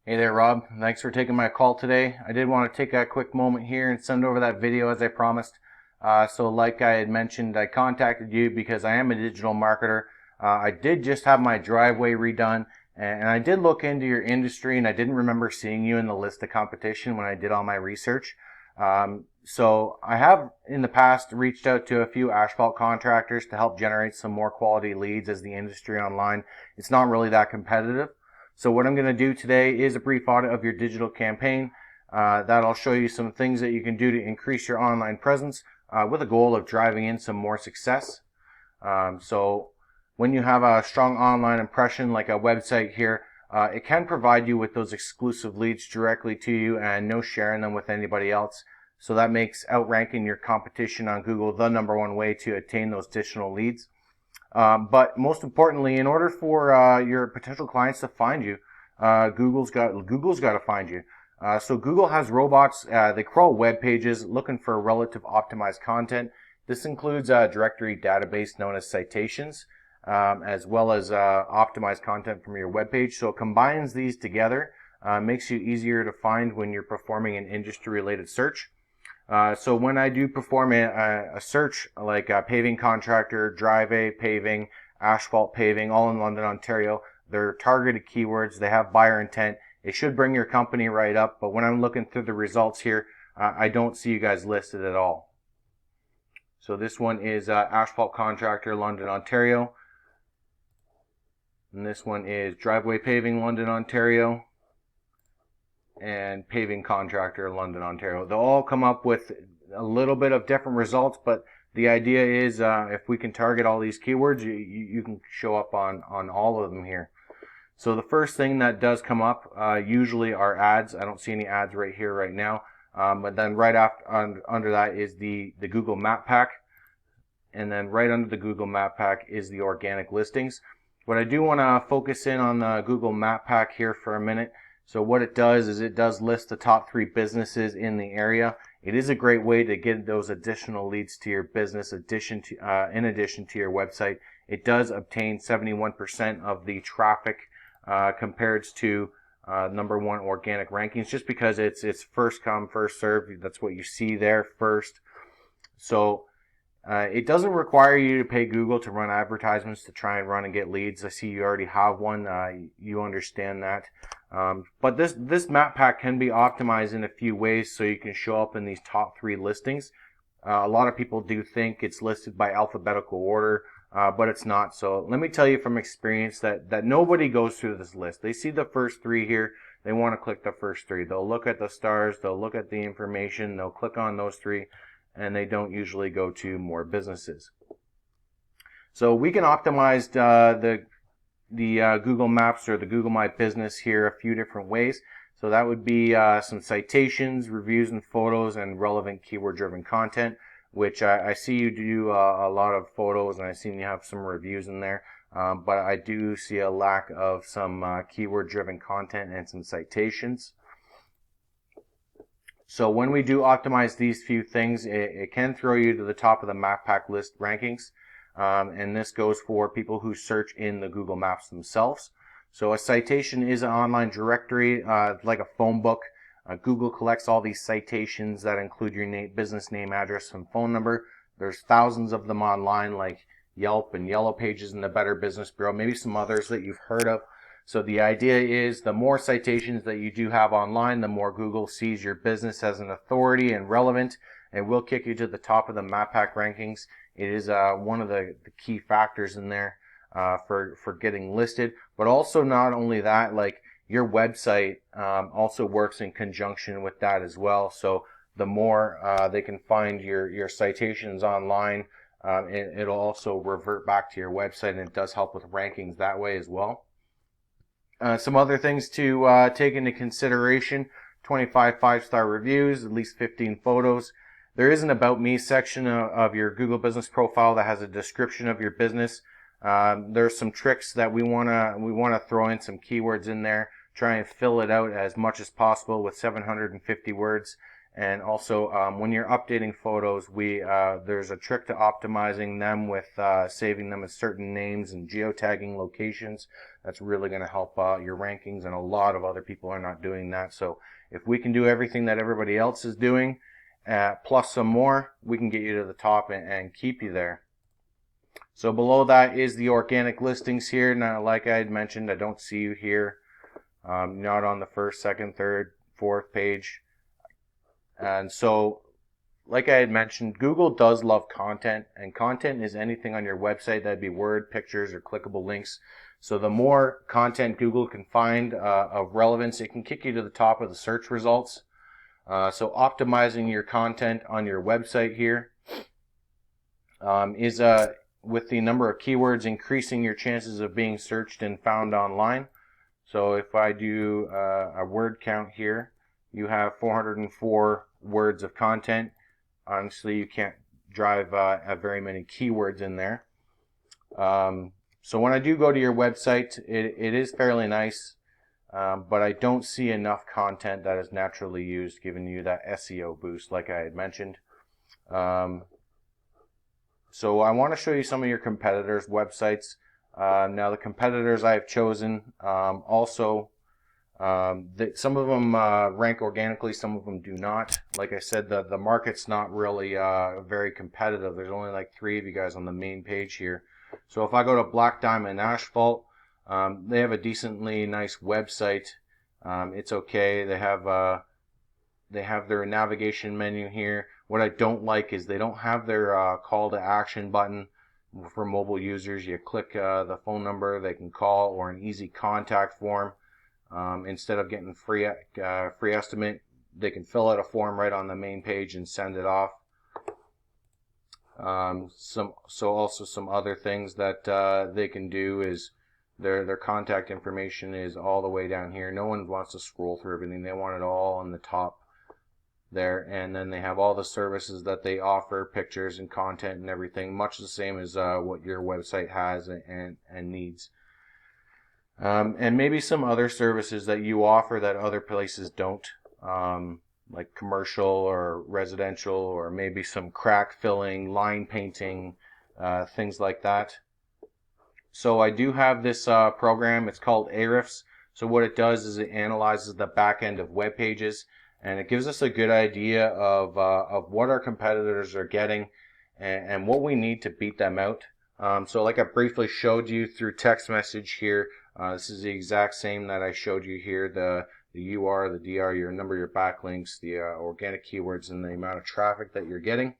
Hey there, Rob. Thanks for taking my call today. I did want to take a quick moment here and send over that video as I promised. So like I had mentioned, I contacted you because I am a digital marketer. I did just have my driveway redone, and I did look into your industry, and I didn't remember seeing you in the list of competition when I did all my research. So I have in the past reached out to a few asphalt contractors to help generate some more quality leads, as the industry online, it's not really that competitive. So what I'm going to do today is a brief audit of your digital campaign. That'll show you some things that you can do to increase your online presence with a goal of driving in some more success. So when you have a strong online impression like a website here, it can provide you with those exclusive leads directly to you and no sharing them with anybody else. So that makes outranking your competition on Google the #1 way to attain those additional leads. But most importantly, in order for your potential clients to find you, Google's got to find you. So Google has robots. They crawl web pages looking for relative optimized content. This includes a directory database known as citations, as well as optimized content from your web page. So it combines these together, makes you easier to find when you're performing an industry-related search. So when I do perform a search like a paving contractor, driveway paving, asphalt paving, all in London, Ontario, they're targeted keywords. They have buyer intent. It should bring your company right up. But when I'm looking through the results here, I don't see you guys listed at all. So this one is asphalt contractor, London, Ontario. And this one is driveway paving, London, Ontario. And paving contractor, London, Ontario. They'll all come up with a little bit of different results, but the idea is if we can target all these keywords, you can show up on all of them here. So the first thing that does come up usually are ads. I don't see any ads right here right now, but then right after under that is the Google Map Pack, and then right under the Google Map Pack is the organic listings. But I do want to focus in on the Google Map Pack here for a minute. So what it does is it does list the top 3 businesses in the area. It is a great way to get those additional leads to your business in addition to your website. It does obtain 71% of the traffic compared to #1 organic rankings, just because it's first come, first served. That's what you see there first. So it doesn't require you to pay Google to run advertisements to try and run and get leads. I see you already have one. You understand that. But this map pack can be optimized in a few ways so you can show up in these top 3 listings. A lot of people do think it's listed by alphabetical order, but it's not. So let me tell you from experience that nobody goes through this list. They see the first 3 here. They want to click the first 3. They'll look at the stars. They'll look at the information. They'll click on those 3. And they don't usually go to more businesses. So we can optimize the Google Maps or the Google My Business here a few different ways. So that would be some citations, reviews and photos, and relevant keyword-driven content, which I see you do a lot of photos, and I've seen you have some reviews in there. But I do see a lack of some keyword-driven content and some citations. So when we do optimize these few things, it can throw you to the top of the map pack list rankings. And this goes for people who search in the Google Maps themselves. So a citation is an online directory, like a phone book. Google collects all these citations that include your business name, address, and phone number. There's thousands of them online, like Yelp and Yellow Pages and the Better Business Bureau, maybe some others that you've heard of. So the idea is the more citations that you do have online, the more Google sees your business as an authority and relevant, and will kick you to the top of the map pack rankings. It is one of the key factors in there for getting listed. But also not only that, like your website also works in conjunction with that as well. So the more they can find your citations online, it'll also revert back to your website, and it does help with rankings that way as well. Some other things to take into consideration: 25 5-star reviews, at least 15 photos. There is an About Me section of your Google Business profile that has a description of your business. There's some tricks that we wanna throw in some keywords in there, try and fill it out as much as possible with 750 words. And also, when you're updating photos, there's a trick to optimizing them with saving them as certain names and geotagging locations. That's really going to help your rankings, and a lot of other people are not doing that. So if we can do everything that everybody else is doing, plus some more, we can get you to the top and keep you there. So below that is the organic listings here. Now, like I had mentioned, I don't see you here. Not on the first, second, third, fourth page. And so, like I had mentioned, Google does love content, and content is anything on your website that'd be word, pictures, or clickable links. So the more content Google can find of relevance, it can kick you to the top of the search results. So optimizing your content on your website here is with the number of keywords increasing your chances of being searched and found online. So if I do a word count here, you have 404 words of content. Honestly, you can't drive very many keywords in there. So when I do go to your website, it is fairly nice, but I don't see enough content that is naturally used, giving you that SEO boost like I had mentioned. So I want to show you some of your competitors' websites. Now the competitors I have chosen also, some of them rank organically, some of them do not. Like I said, the market's not really very competitive. There's only like 3 of you guys on the main page here. So if I go to Black Diamond Asphalt, they have a decently nice website. It's okay. They have their navigation menu here. What I don't like is they don't have their call to action button for mobile users. You click the phone number they can call, or an easy contact form. Instead of getting free estimate, they can fill out a form right on the main page and send it off. Also some other things that they can do is their contact information is all the way down here. No one wants to scroll through everything. They want it all on the top there, and then they have all the services that they offer, pictures and content and everything, much the same as what your website has and needs. And maybe some other services that you offer that other places don't, like commercial or residential, or maybe some crack filling, line painting, things like that. So I do have this program. It's called Ahrefs. So what it does is it analyzes the back end of web pages, and it gives us a good idea of what our competitors are getting and what we need to beat them out. So like I briefly showed you through text message here, this is the exact same that I showed you here, the UR, the DR, your number, your backlinks, the organic keywords, and the amount of traffic that you're getting.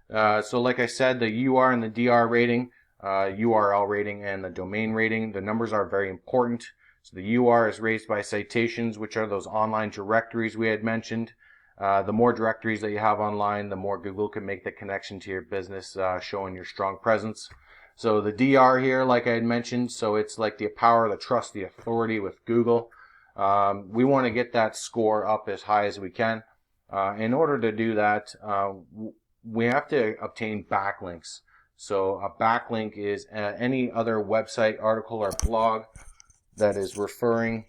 So like I said, the UR and the DR rating, URL rating, and the domain rating, the numbers are very important. So the UR is raised by citations, which are those online directories we had mentioned. The more directories that you have online, the more Google can make the connection to your business, showing your strong presence. So the DR here, like I had mentioned, so it's like the power, the trust, the authority with Google. We want to get that score up as high as we can. In order to do that, we have to obtain backlinks. So a backlink is any other website, article, or blog that is referring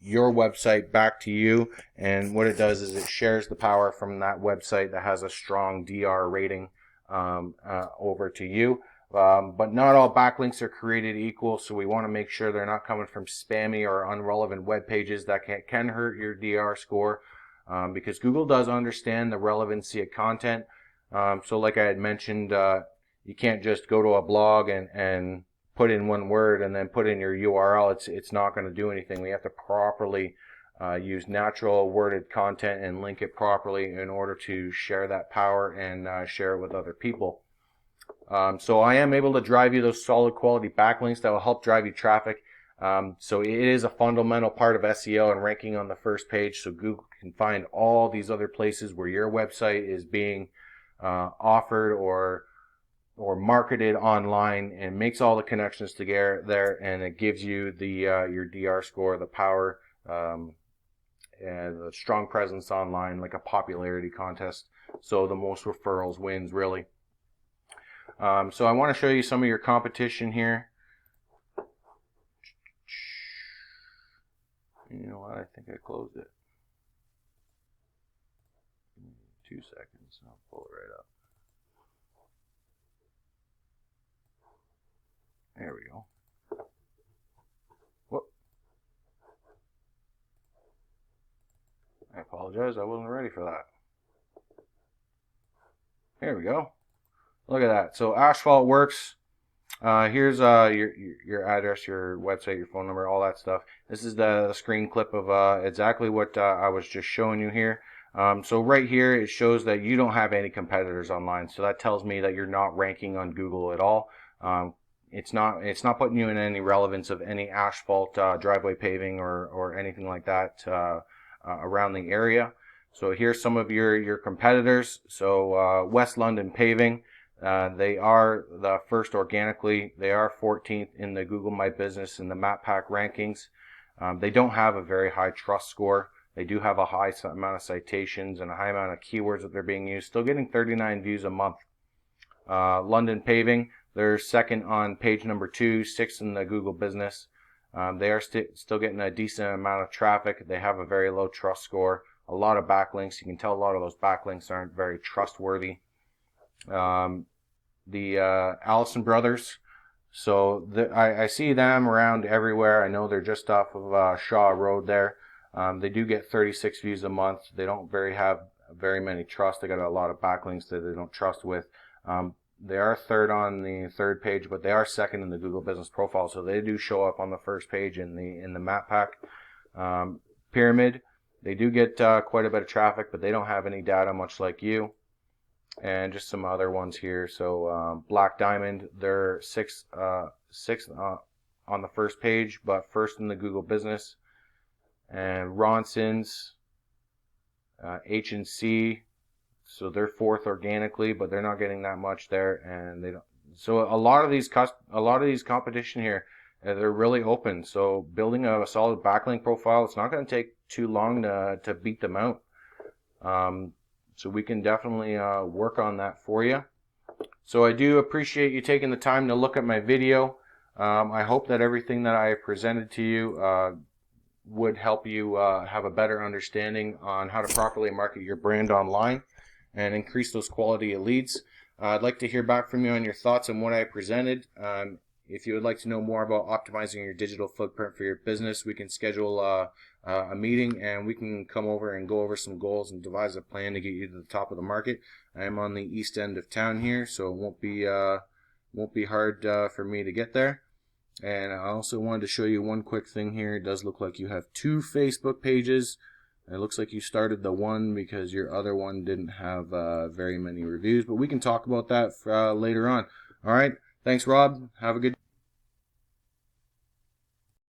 your website back to you, and what it does is it shares the power from that website that has a strong DR rating over to you. But not all backlinks are created equal, so we want to make sure they're not coming from spammy or unrelevant web pages that can hurt your DR score, because Google does understand the relevancy of content. So like I had mentioned, you can't just go to a blog and put in one word and then put in your URL. It's not going to do anything. We have to properly use natural worded content and link it properly in order to share that power and share it with other people. So I am able to drive you those solid quality backlinks that will help drive you traffic. So it is a fundamental part of SEO and ranking on the first page, so Google can find all these other places where your website is being offered or marketed online, and makes all the connections together there, and it gives you the your DR score, the power, and the strong presence online, like a popularity contest. So the most referrals wins, really. So I want to show you some of your competition here. You know what? I think I closed it. 2 seconds. I'll pull it right up. There we go. Whoop. I apologize. I wasn't ready for that. There we go. Look at that. So Asphalt-Works. Here's your address, your website, your phone number, all that stuff. This is the screen clip of exactly what I was just showing you here. So right here it shows that you don't have any competitors online. So that tells me that you're not ranking on Google at all. It's not putting you in any relevance of any asphalt driveway paving or anything like that around the area. So here's some of your competitors. So West London Paving. They are the first organically. They are 14th in the Google My Business and the Map Pack rankings. They don't have a very high trust score. They do have a high amount of citations and a high amount of keywords that they're being used. Still getting 39 views a month. London Paving, they're second on page number 2, 6th in the Google Business. They are still getting a decent amount of traffic. They have a very low trust score. A lot of backlinks. You can tell a lot of those backlinks aren't very trustworthy. The Allison Brothers, so I see them around everywhere. I know they're just off of Shaw Road there. They do get 36 views a month. They don't have very many trust. They got a lot of backlinks that they don't trust with. They are third on the third page, but they are second in the Google Business Profile, so they do show up on the first page in the Map Pack. Pyramid, they do get quite a bit of traffic, but they don't have any data, much like you. And just some other ones here. So Black Diamond, they're sixth on the first page, but first in the Google Business. And Ronson's, H&C, so they're fourth organically, but they're not getting that much there, and they don't. So a lot of these competition here, they're really open. So building a solid backlink profile, it's not going to take too long to beat them out. So we can definitely work on that for you. So I do appreciate you taking the time to look at my video. I hope that everything that I presented to you would help you have a better understanding on how to properly market your brand online and increase those quality of leads. I'd like to hear back from you on your thoughts on what I presented. If you would like to know more about optimizing your digital footprint for your business, we can schedule a meeting and we can come over and go over some goals and devise a plan to get you to the top of the market. I am on the east end of town here, so it won't be hard for me to get there. And I also wanted to show you one quick thing here. It does look like you have 2 Facebook pages. It looks like you started the one because your other one didn't have very many reviews, but we can talk about that later on. All right. Thanks, Rob. Have a good